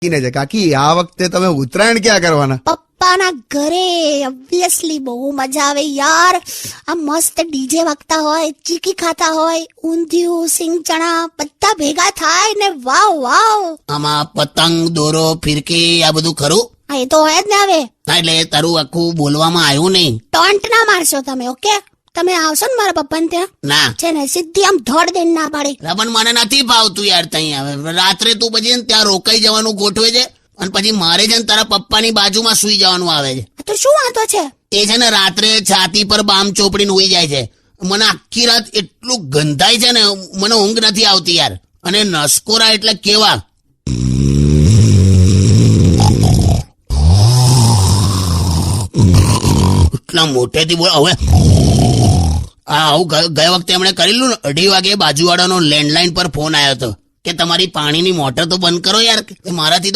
છે કાકી, આ વખતે તમે ઉત્તરાયણ ક્યાં કરવાના? પપ્પાના ઘરે. ઓબ્વિયસલી બહુ મજા આવે યાર. આ મસ્ત ડીજે વાગતા હોય, ચીકી ખાતા હોય, ઊંધિયું, સિંગ ચણા બધા ભેગા થાય ને વાવ વાવ. આમાં પતંગ, દોરો, ફિરકી આ બધું ખરું? હા એ તો હોય જ ને. હવે હા, એટલે તારું આખું બોલવામાં આવ્યું નહીં. ટોન્ટ ના મારશો તમે. ઓકે, તમે આવશો ને મારા પપ્પાને ત્યાં? ના છે ને સીધી આમ ધોડ દઈને ના પાડી. પણ મને નથી ભાવતું યાર. ત્યાં આવે રાત્રે તું પછી ત્યાં રોકાઈ જવાનું ગોઠવે છે અને પછી મારે છે ને તારા પપ્પાની બાજુમાં સુઈ જવાનું આવે છે. તો શું વાંધો છે? એ છે ને રાત્રે છાતી પર બામ ચોપડીને ઉઈ જાય છે. મને આખી રાત એટલું ગંધાય છે ને, મને ઊંઘ નથી આવતી યાર. અને નસકોરા એટલે કેવા એટલા મોટેથી બોલ. હવે આવું ગયા વખતે એમણે કરેલું ને, 2:30 વાગે બાજુવાળાનો લેન્ડલાઇન પર ફોન આવ્યો હતો કે તમારી પાણીની મોટર તો બંધ કરો યાર. મારાથી તો